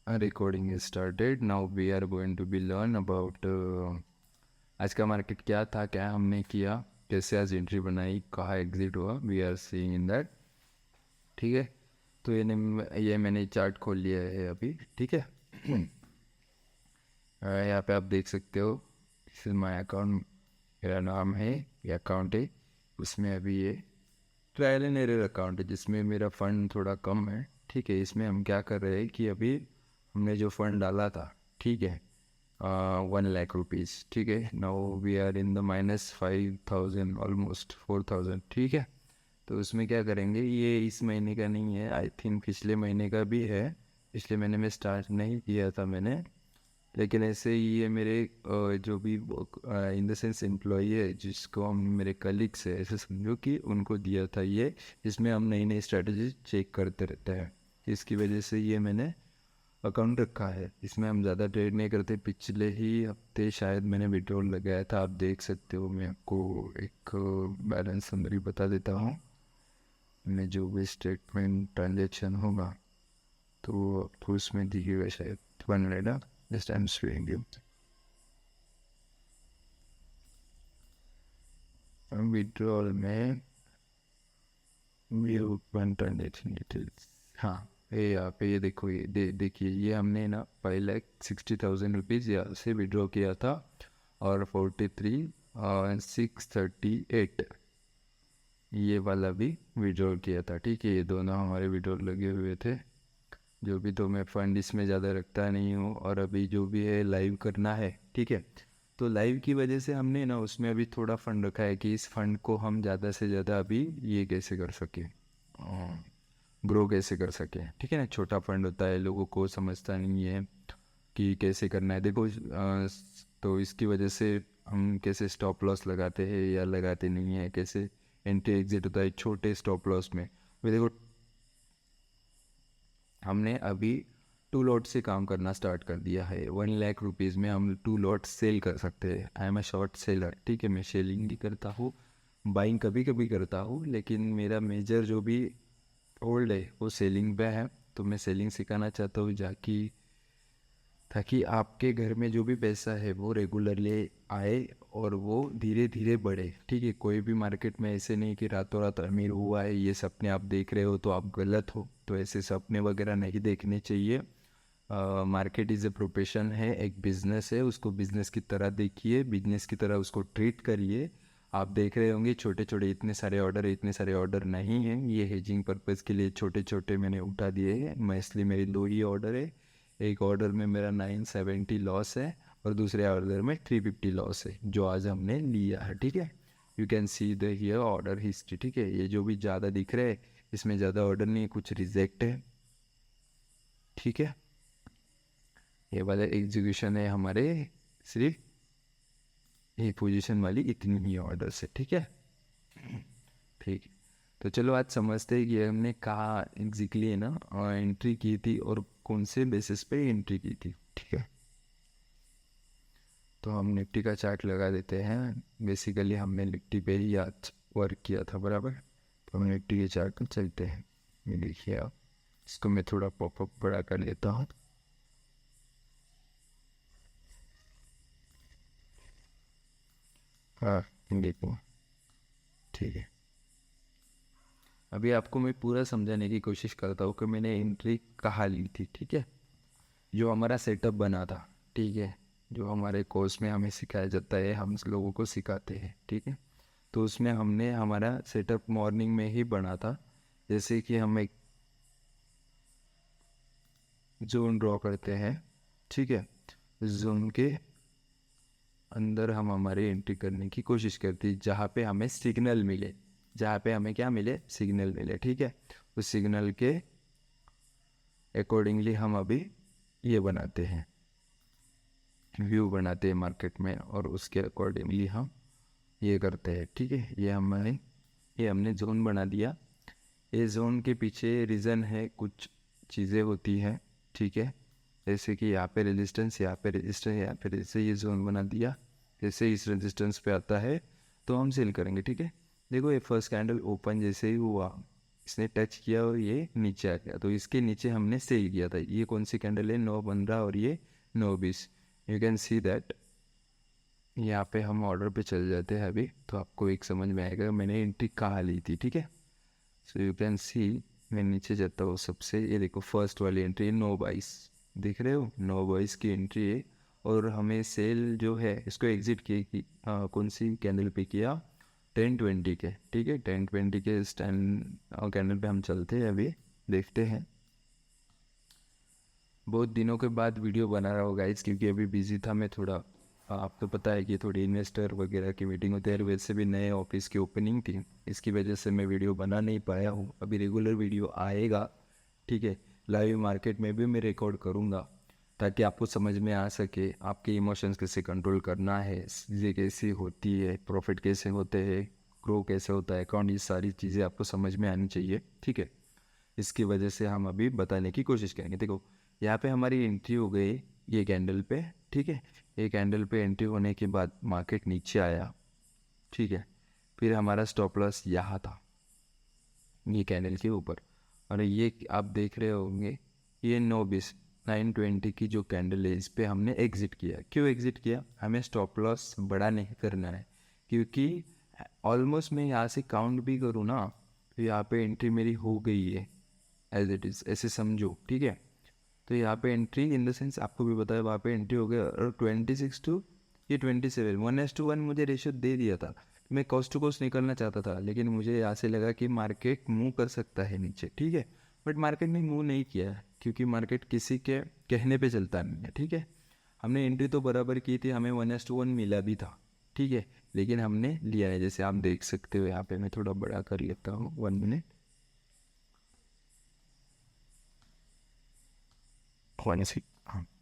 Recording is started. Now we are going to be learn about आज का market क्या था, क्या हमने किया, कैसे आज एंट्री बनाई, कहाँ एग्जिट हुआ. We are seeing in that. ठीक है. तो ये मैंने चार्ट खोल लिया है अभी. ठीक है. यहाँ पे आप देख सकते हो. This is my account. मेरा नाम है, ये अकाउंट है. उसमें अभी ये ट्रायल एंड एरर अकाउंट है जिसमें मेरा फ़ंड थोड़ा कम है. ठीक है. इसमें हम क्या कर रहे हैं कि अभी हमने जो फ़ंड डाला था, ठीक है, 1 लाख रुपीज़. ठीक है. Now we are in the -5,000, almost 4,000. ठीक है. तो उसमें क्या करेंगे, ये इस महीने का नहीं है, आई थिंक पिछले महीने का भी है. पिछले महीने में स्टार्ट नहीं किया था मैंने, लेकिन ऐसे ही ये मेरे जो भी इन द सेंस एम्प्लॉई है, जिसको हम मेरे कलीग्स है, ऐसे समझो कि उनको दिया था ये. इसमें हम नई नई स्ट्रेटजी चेक करते रहते हैं. इसकी वजह से ये मैंने अकाउंट रखा है. इसमें हम ज़्यादा ट्रेड नहीं करते. पिछले ही हफ्ते शायद मैंने विड्रॉल लगाया था, आप देख सकते हो. मैं आपको एक बैलेंस समरी बता देता हूँ. मैं जो भी स्टेटमेंट ट्रांजेक्शन होगा तो आपको उसमें दिखेगा शायद बन रहेगा. Just I am showing you. Withdrawal में व्यू वन ट्रांजेक्शन डिटेल्स. हाँ, ये यहाँ पे ये देखो, ये देखिए, ये हमने ना 5,60,000 रुपीज़ यहाँ से विड्रॉ किया था. और 43,638 ये वाला भी विड्रॉ किया था. ठीक है. ये दोनों हमारे विड्रॉ लगे हुए थे. जो भी, तो मैं फ़ंड इसमें ज़्यादा रखता नहीं हूँ. और अभी जो भी है लाइव करना है. ठीक है. तो लाइव की वजह से हमने ना उसमें अभी थोड़ा फ़ंड रखा है कि इस फंड को हम ज़्यादा से ज़्यादा अभी ये कैसे कर सकें, ग्रो कैसे कर सकें. ठीक है ना. छोटा फंड होता है, लोगों को समझता नहीं है कि कैसे करना है. देखो, तो इसकी वजह से हम कैसे स्टॉप लॉस लगाते हैं या लगाते नहीं हैं, कैसे एंट्री एग्जिट होता है छोटे स्टॉप लॉस में. अभी देखो, हमने अभी 2 लॉट से काम करना स्टार्ट कर दिया है. 1 लाख रुपीज़ में हम 2 लॉट सेल कर सकते हैं. I am a short seller. ठीक है. मैं सेलिंग भी करता हूँ, बाइंग कभी कभी करता हूँ, लेकिन मेरा मेजर जो भी होल्ड है वो सेलिंग पे है. तो मैं सेलिंग सिखाना चाहता हूँ जाकि ताकि आपके घर में जो भी पैसा है वो रेगुलरली आए और वो धीरे धीरे बढ़े. ठीक है. कोई भी मार्केट में ऐसे नहीं कि रातों रात अमीर हुआ है, ये सपने आप देख रहे हो तो आप गलत हो. तो ऐसे सपने वगैरह नहीं देखने चाहिए. मार्केट इज़ ए प्रोफेशन है, एक बिज़नेस है. उसको बिज़नेस की तरह देखिए, बिजनेस की तरह उसको ट्रीट करिए. आप देख रहे होंगे छोटे छोटे इतने सारे ऑर्डर, इतने सारे ऑर्डर नहीं हैं. ये हेजिंग पर्पज़ के लिए छोटे छोटे मैंने उठा दिए हैं. मैं इसलिए मेरी 2 ही ऑर्डर है. एक ऑर्डर में मेरा 970 लॉस है और दूसरे ऑर्डर में 350 लॉस है जो आज हमने लिया है. ठीक है. You can see the here order history. ठीक है. ये जो भी ज़्यादा दिख रहे हैं इसमें ज़्यादा ऑर्डर नहीं है, कुछ रिजेक्ट है. ठीक है. ये वाला एग्जीक्यूशन है हमारे, सिर्फ ये पोजीशन वाली इतनी ही ऑर्डर से. ठीक है. ठीक है. तो चलो आज समझते हैं कि हमने कहाँ एग्जैक्टली है ना एंट्री की थी और कौन से बेसिस पे एंट्री की थी. ठीक है. तो हम निफ्टी का चार्ट लगा देते हैं. बेसिकली हमने निफ्टी पे ही आज वर्क किया था, बराबर. तो हम निफ्टी के चार्ट पर चलते हैं. ये देखिए आप, इसको मैं थोड़ा पॉपअप बड़ा कर लेता हूँ. हाँ, देखो. ठीक है. अभी आपको मैं पूरा समझाने की कोशिश करता हूँ कि मैंने एंट्री कहाँ ली थी. ठीक है. जो हमारा सेटअप बना था, ठीक है, जो हमारे कोर्स में हमें सिखाया जाता है, हम लोगों को सिखाते हैं. ठीक है. तो उसमें हमने हमारा सेटअप मॉर्निंग में ही बना था. जैसे कि हम एक जोन ड्रॉ करते हैं. ठीक है. जोन के अंदर हम हमारी एंट्री करने की कोशिश करते हैं जहाँ पे हमें सिग्नल मिले. जहाँ पे हमें क्या मिले, सिग्नल मिले. ठीक है. उस सिग्नल के अकॉर्डिंगली हम अभी ये बनाते हैं, व्यू बनाते हैं मार्केट में, और उसके अकॉर्डिंगली हम ये करते हैं. ठीक है. ये हमने जोन बना दिया. ये जोन के पीछे रीज़न है, कुछ चीज़ें होती हैं. ठीक है. जैसे कि यहाँ पे रेजिस्टेंस, यहाँ पे रेजिस्टेंस, यहाँ पे जैसे ये जोन बना दिया. जैसे इस रेजिस्टेंस पे आता है तो हम सेल करेंगे. ठीक है. देखो, ये फर्स्ट कैंडल ओपन जैसे ही हुआ, इसने टच किया और ये नीचे आ गया, तो इसके नीचे हमने सेल किया था। ये कौन सी कैंडल है, 9:15 और ये 9:20। You can see that. यहाँ पे हम ऑर्डर पे चल जाते हैं अभी, तो आपको एक समझ में आएगा मैंने एंट्री कहाँ ली थी, ठीक है। सो यू कैन सी, मैं नीचे जाता हूँ सबसे, ये देखो फर्स्ट वाली एंट्री 9:22, देख रहे हो 9:22 की एंट्री है। और हमें सेल जो है इसको एग्जिट किए कि कौन सी कैंडल पे किया, 10:20 के, ठीक है। 10:20 के स्टैंड कैंडल पे हम चलते हैं अभी, देखते हैं। बहुत दिनों के बाद वीडियो बना रहा हूँ गाइस, क्योंकि अभी बिजी था मैं थोड़ा। आपको पता है कि थोड़ी इन्वेस्टर वगैरह की मीटिंग होती है, वैसे भी नए ऑफिस की ओपनिंग थी, इसकी वजह से मैं वीडियो बना नहीं पाया हूँ। अभी रेगुलर वीडियो आएगा, ठीक है। लाइव मार्केट में भी मैं रिकॉर्ड करूँगा, ताकि आपको समझ में आ सके आपके इमोशंस कैसे कंट्रोल करना है, चीज़ें कैसी होती है, प्रॉफिट कैसे होते हैं, ग्रो कैसे होता है अकाउंट, ये सारी चीज़ें आपको समझ में आनी चाहिए, ठीक है। इसकी वजह से हम अभी बताने की कोशिश करेंगे। देखो यहाँ पे हमारी एंट्री हो गई ये कैंडल पे, ठीक है। ये कैंडल पे एंट्री होने के बाद मार्केट नीचे आया, ठीक है। फिर हमारा स्टॉप लॉस यहाँ था, ये कैंडल के ऊपर। और ये आप देख रहे होंगे, ये 9:20 की जो कैंडल है, इस पर हमने एग्ज़िट किया। क्यों एग्ज़िट किया, हमें स्टॉप लॉस बड़ा नहीं करना है, क्योंकि ऑलमोस्ट मैं यहाँ से काउंट भी करूँ ना, तो यहाँ पे एंट्री मेरी हो गई है एज इट इज़, ऐसे समझो, ठीक है। तो यहाँ पे एंट्री इन द सेंस आपको भी बताया, वहाँ पे एंट्री हो गया। और 26 टू ये 27, 1:1 मुझे रेशियो दे दिया था। मैं कॉस्ट टू कॉस्ट निकलना चाहता था, लेकिन मुझे यहाँ से लगा कि मार्केट मूव कर सकता है नीचे, ठीक है। बट मार्केट ने मूव नहीं किया है, क्योंकि मार्केट किसी के कहने पे चलता नहीं है, ठीक है। हमने एंट्री तो बराबर की थी, हमें 1:1 मिला भी था, ठीक है, लेकिन हमने लिया है। जैसे आप देख सकते हो, यहाँ पे मैं थोड़ा बड़ा कर लेता हूँ, 1 मिनट, हाँ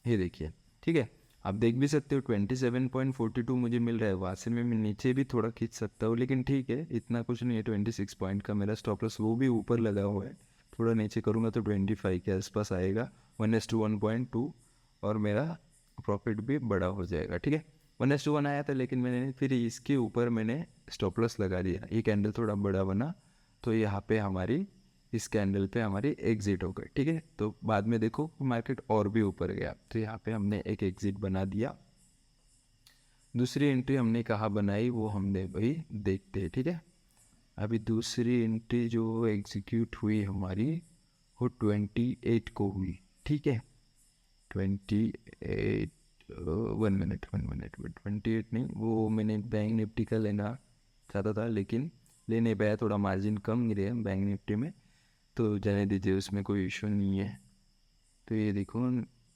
ये देखिए, ठीक है। आप देख भी सकते हो 27.42 मुझे मिल रहा है, वहाँ से मैं नीचे भी थोड़ा खींच सकता हूँ, लेकिन ठीक है, इतना कुछ नहीं है। 26 पॉइंट का मेरा स्टॉप लॉस, वो भी ऊपर लगा हुआ है। थोड़ा नीचे करूँगा तो 25 के आसपास आएगा, 1:1.2, और मेरा प्रॉफिट भी बड़ा हो जाएगा, ठीक है। 1:1 आया था, लेकिन मैंने फिर इसके ऊपर मैंने स्टॉप लॉस लगा दिया। ये कैंडल थोड़ा बड़ा बना, तो यहाँ पे हमारी, इस कैंडल पे हमारी एग्जिट हो गई, ठीक है। तो बाद में देखो मार्केट और भी ऊपर गया, तो यहाँ पे हमने एक एग्जिट बना दिया। दूसरी एंट्री हमने कहाँ बनाई वो हमने वही देखते हैं, ठीक है। अभी दूसरी एंट्री जो एग्जीक्यूट हुई हमारी, वो 28 को हुई, ठीक है। 28, 1 मिनट 1 मिनट, 28 नहीं, वो मैंने बैंक निफ्टी का लेना चाहता था, लेकिन ले नहीं पाया, थोड़ा मार्जिन कम गिरे बैंक निफ्टी में, तो जाने दीजिए, उसमें कोई इशू नहीं है। तो ये देखो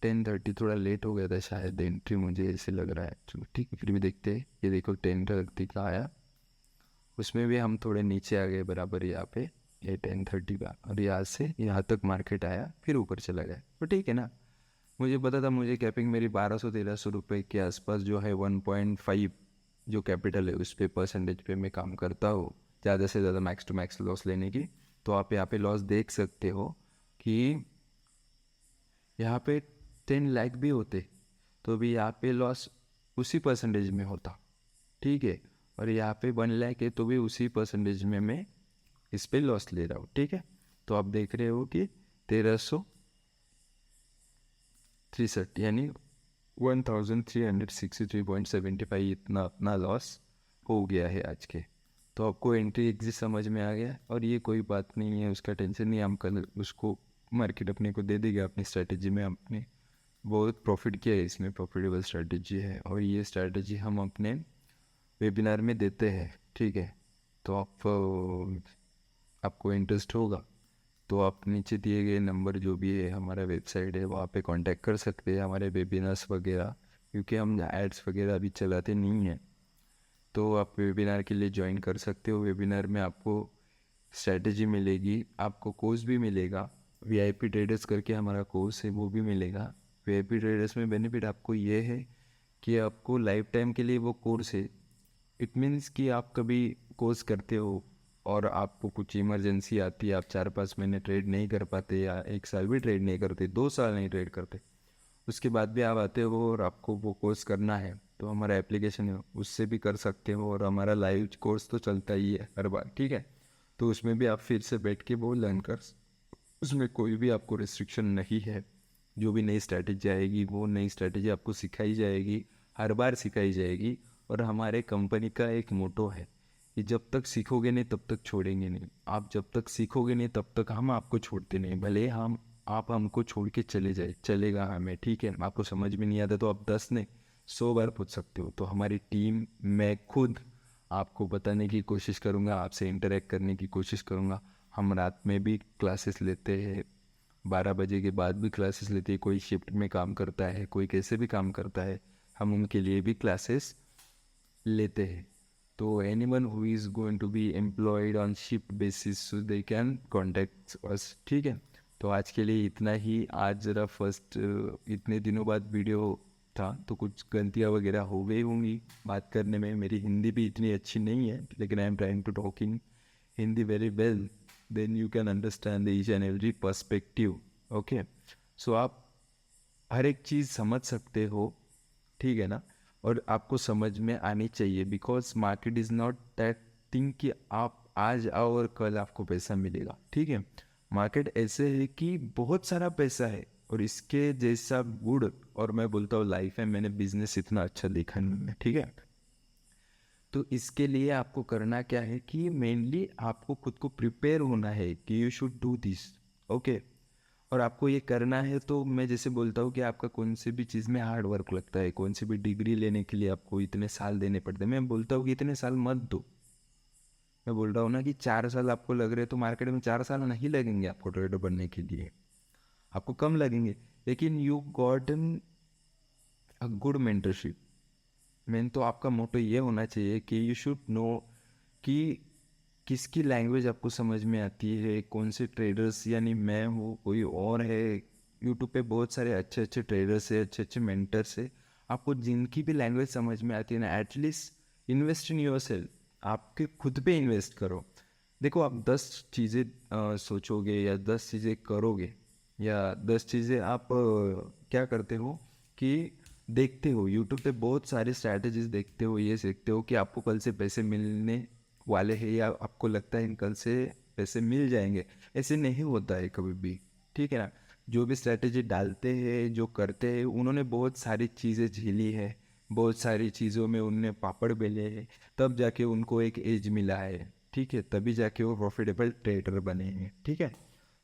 10:30, थोड़ा लेट हो गया था शायद एंट्री, मुझे ऐसे लग रहा है, चलो ठीक है, फिर भी देखते हैं। ये देखो 10:30 का आया, उसमें भी हम थोड़े नीचे आ गए बराबर यहाँ पे, ये 10:30 का, और यहाँ से यहाँ तक मार्केट आया, फिर ऊपर चला गया, तो ठीक है ना। मुझे पता था, मुझे कैपिंग मेरी 1200-1300 रुपये के आसपास जो है, 1.5 जो कैपिटल है उस पे परसेंटेज पे मैं काम करता हूँ, ज़्यादा से ज़्यादा मैक्स टू मैक्स लॉस लेने की। तो आप यहाँ पे लॉस देख सकते हो कि यहाँ पे 10 लाख भी होते, तो भी यहाँ पे लॉस उसी परसेंटेज में होता, ठीक है। और यहाँ पे 1 लाख है, तो भी उसी परसेंटेज में मैं इस पे लॉस ले रहा हूँ, ठीक है। तो आप देख रहे हो कि 1363, यानी 1363.75, इतना अपना लॉस हो गया है आज के। तो आपको एंट्री एग्जिट समझ में आ गया, और ये कोई बात नहीं है, उसका टेंशन नहीं, हम कल उसको मार्केट अपने को दे देगा अपनी स्ट्रैटेजी में। अपने बहुत प्रॉफिट किया है इसमें, प्रॉफिटेबल स्ट्रैटेजी है, और ये स्ट्रैटेजी हम अपने वेबिनार में देते हैं, ठीक है। तो आपको इंटरेस्ट होगा तो आप नीचे दिए गए नंबर जो भी है, हमारा वेबसाइट है, वहाँ पे कांटेक्ट कर सकते हैं हमारे वेबिनार्स वगैरह, क्योंकि हम एड्स वगैरह अभी चलाते नहीं हैं। तो आप वेबिनार के लिए ज्वाइन कर सकते हो। वेबिनार में आपको स्ट्रैटेजी मिलेगी, आपको कोर्स भी मिलेगा, वीआईपी ट्रेडर्स करके हमारा कोर्स है वो भी मिलेगा। वीआईपी ट्रेडर्स में बेनिफिट आपको ये है कि आपको लाइफ टाइम के लिए वो कोर्स है। इट मीन्स कि आप कभी कोर्स करते हो और आपको कुछ इमरजेंसी आती है, आप 4-5 महीने ट्रेड नहीं कर पाते, या 1 साल भी ट्रेड नहीं करते, 2 साल नहीं ट्रेड करते, उसके बाद भी आप आते हो और आपको वो कोर्स करना है, तो हमारा एप्लीकेशन है, उससे भी कर सकते हो। और हमारा लाइव कोर्स तो चलता ही है हर बार, ठीक है। तो उसमें भी आप फिर से बैठ के वो लर्न कर, उसमें कोई भी आपको रिस्ट्रिक्शन नहीं है। जो भी नई स्ट्रैटेजी आएगी वो नई स्ट्रैटेजी आपको सिखाई जाएगी, हर बार सिखाई जाएगी। और हमारे कंपनी का एक मोटो है कि जब तक सीखोगे नहीं तब तक छोड़ेंगे नहीं। आप जब तक सीखोगे नहीं तब तक हम आपको छोड़ते नहीं, भले हम आप हमको छोड़ के चले जाए, चलेगा हमें, ठीक है। आपको समझ में नहीं आता तो आप 10 नहीं 100 बार पूछ सकते हो। तो हमारी टीम, मैं खुद आपको बताने की कोशिश करूँगा, आपसे इंटरेक्ट करने की कोशिश करूँगा। हम रात में भी क्लासेस लेते हैं, 12 बजे के बाद भी क्लासेस लेते हैं। कोई शिफ्ट में काम करता है, कोई कैसे भी काम करता है, हम उनके लिए भी क्लासेस लेते हैं। तो anyone who is going to be employed on shift basis so they can contact us, ठीक है। तो आज के लिए इतना ही। आज ज़रा फर्स्ट इतने दिनों बाद वीडियो था तो कुछ गलतियाँ वगैरह हो गई होंगी बात करने में। मेरी हिंदी भी इतनी अच्छी नहीं है, लेकिन I am trying to talk in Hindi very well, then you can understand the each and every perspective. Okay, so आप हर एक चीज़ समझ सकते हो, ठीक है ना। और आपको समझ में आनी चाहिए, because market is not that thing कि आप आज आओ और कल आपको पैसा मिलेगा, ठीक है। मार्केट ऐसे है कि बहुत सारा पैसा है और इसके जैसा गुड, और मैं बोलता हूँ लाइफ है, मैंने बिजनेस इतना अच्छा देखा नहीं है, ठीक है। तो इसके लिए आपको करना क्या है कि मेनली आपको खुद को प्रिपेयर होना है कि you should do this, okay. और आपको ये करना है तो मैं जैसे बोलता हूँ कि आपका कौन सी भी चीज़ में हार्ड वर्क लगता है, कौन सी भी डिग्री लेने के लिए आपको इतने साल देने पड़ते हैं, मैं बोलता हूँ कि इतने साल मत दो। मैं बोल रहा हूँ ना कि 4 साल आपको लग रहे हैं, तो मार्केट में 4 साल नहीं लगेंगे आपको ट्रेडर बनने के लिए, आपको कम लगेंगे। लेकिन you got an a good mentorship. Main तो आपका मोटो ये होना चाहिए कि यू शुड नो कि किसकी लैंग्वेज आपको समझ में आती है, कौन से ट्रेडर्स, यानी मैं हूँ, कोई और है। यूट्यूब पे बहुत सारे अच्छे अच्छे ट्रेडर्स है, अच्छे अच्छे मेंटर्स है। आपको जिनकी भी लैंग्वेज समझ में आती है ना, at least invest in your self, आपके खुद पे इन्वेस्ट करो। देखो, आप 10 चीज़ें सोचोगे या 10 चीज़ें करोगे या 10 चीज़ें आप क्या करते हो कि देखते हो यूट्यूब पे बहुत सारे स्ट्रैटेजीज देखते हो, ये सीखते हो कि आपको कल से पैसे मिलने वाले हैं या आपको लगता है कल से पैसे मिल जाएंगे। ऐसे नहीं होता है कभी भी, ठीक है ना। जो भी स्ट्रैटेजी डालते हैं, जो करते हैं, उन्होंने बहुत सारी चीज़ें झेली है, बहुत सारी चीज़ों में उनने पापड़ बेले हैं, तब जाके उनको एक एज मिला है, ठीक है। तभी जाके वो प्रॉफिटेबल ट्रेडर बने हैं, ठीक है।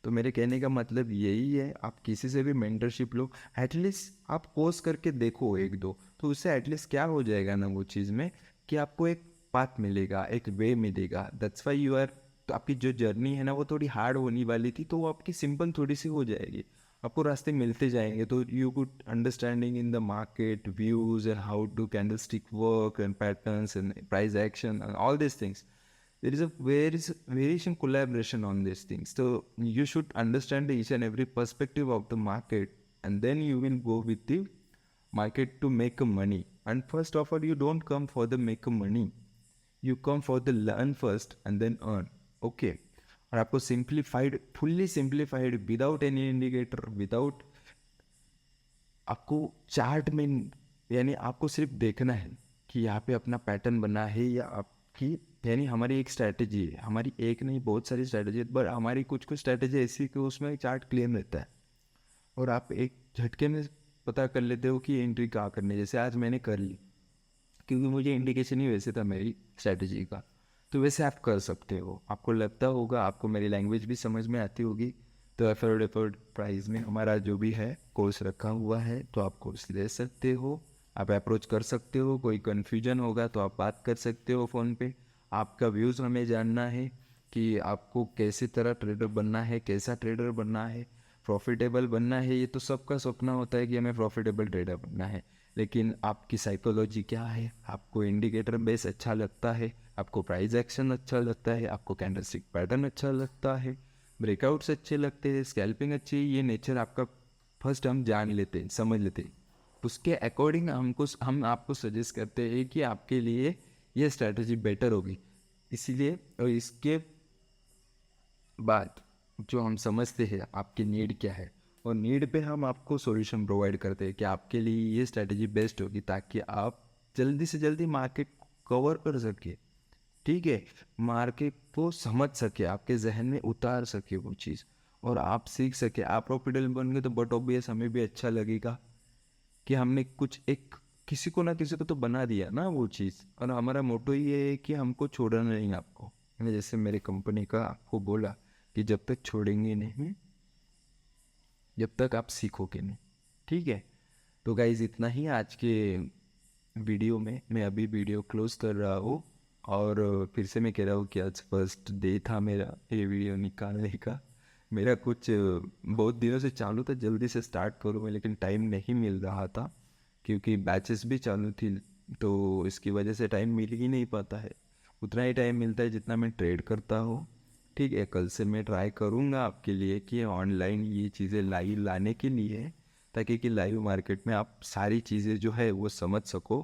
तो मेरे कहने का मतलब यही है, आप किसी से भी मेंटरशिप लो, एटलीस्ट आप कोर्स करके देखो एक दो, तो उससे एटलीस्ट क्या हो जाएगा ना वो चीज़ में कि आपको एक पाथ मिलेगा, एक वे मिलेगा। दैट्स वाई यू आर, तो आपकी जो जर्नी है ना वो थोड़ी हार्ड होने वाली थी, तो वो आपकी सिंपल थोड़ी सी हो जाएगी। आपको रास्ते मिलते जाएंगे, तो you good understanding in the market views and how to candle stick work and patterns and price action and all this things. There is a variation collaboration on these things. So you should understand each and every perspective of the market, and then you will go with the market to make a money. And first of all, you don't come for the make a money. You come for the learn first and then earn. Okay. और आपको simplified, fully simplified, without any indicator, without, आपको chart में, यानी आपको सिर्फ देखना है कि यहाँ पे अपना पैटर्न बना है या आपकी, यानी हमारी एक स्ट्रैटेजी है, हमारी एक नहीं बहुत सारी स्ट्रैटेजी है, बट हमारी कुछ कुछ स्ट्रैटेजी ऐसी कि उसमें चार्ट क्लियर रहता है और आप एक झटके में पता कर लेते हो कि एंट्री कहाँ करनी है। जैसे आज मैंने कर ली क्योंकि मुझे इंडिकेशन ही वैसे था मेरी स्ट्रैटेजी का, तो वैसे आप कर सकते हो। आपको लगता होगा, आपको मेरी लैंग्वेज भी समझ में आती होगी। तो एफोर्डेबल प्राइस में हमारा जो भी है कोर्स रखा हुआ है, तो आप कोर्स ले सकते हो, आप अप्रोच कर सकते हो। कोई कन्फ्यूजन होगा तो आप बात कर सकते हो फ़ोन पे। आपका व्यूज़ हमें जानना है कि आपको कैसे तरह ट्रेडर बनना है, कैसा ट्रेडर बनना है, प्रॉफिटेबल बनना है। ये तो सबका सपना होता है कि हमें प्रॉफिटेबल ट्रेडर बनना है, लेकिन आपकी साइकोलॉजी क्या है, आपको इंडिकेटर बेस अच्छा लगता है, आपको प्राइस एक्शन अच्छा लगता है, आपको कैंडलस्टिक पैटर्न अच्छा लगता है, ब्रेकआउट्स अच्छे लगते हैं, स्कैल्पिंग अच्छी है, ये नेचर आपका फर्स्ट हम जान लेते हैं, समझ लेते हैं। उसके अकॉर्डिंग हम आपको सजेस्ट करते हैं कि आपके लिए ये स्ट्रैटेजी बेटर होगी। इसीलिए, और इसके बाद जो हम समझते हैं आपकी नीड क्या है, और नीड पे हम आपको सॉल्यूशन प्रोवाइड करते हैं कि आपके लिए ये स्ट्रैटेजी बेस्ट होगी ताकि आप जल्दी से जल्दी मार्केट कवर कर सके। ठीक है, मार्केट को समझ सके, आपके जहन में उतार सके वो चीज़, और आप सीख सके। आप प्रॉफिटेबल बन गए तो बट ऑब्वियस हमें भी अच्छा लगेगा कि हमने कुछ एक किसी को ना किसी को तो बना दिया ना वो चीज़। और हमारा मोटो ये है कि हमको छोड़ना नहीं आपको। मैंने जैसे मेरे कंपनी का आपको बोला कि जब तक छोड़ेंगे नहीं, जब तक आप सीखोगे नहीं। ठीक है, तो गाइज इतना ही आज के वीडियो में। मैं अभी वीडियो क्लोज कर रहा हूँ, और फिर से मैं कह रहा हूँ कि आज फर्स्ट डे था मेरा ये वीडियो निकालने का। मेरा कुछ बहुत दिनों से चालू था, जल्दी से स्टार्ट करूँ मैं, लेकिन टाइम नहीं मिल रहा था क्योंकि बैचेस भी चालू थी, तो इसकी वजह से टाइम मिल ही नहीं पाता है। उतना ही टाइम मिलता है जितना मैं ट्रेड करता हूँ। ठीक है, कल से मैं ट्राई करूँगा आपके लिए कि ऑनलाइन ये चीज़ें लाइव लाने के लिए, ताकि कि लाइव मार्केट में आप सारी चीज़ें जो है वो समझ सको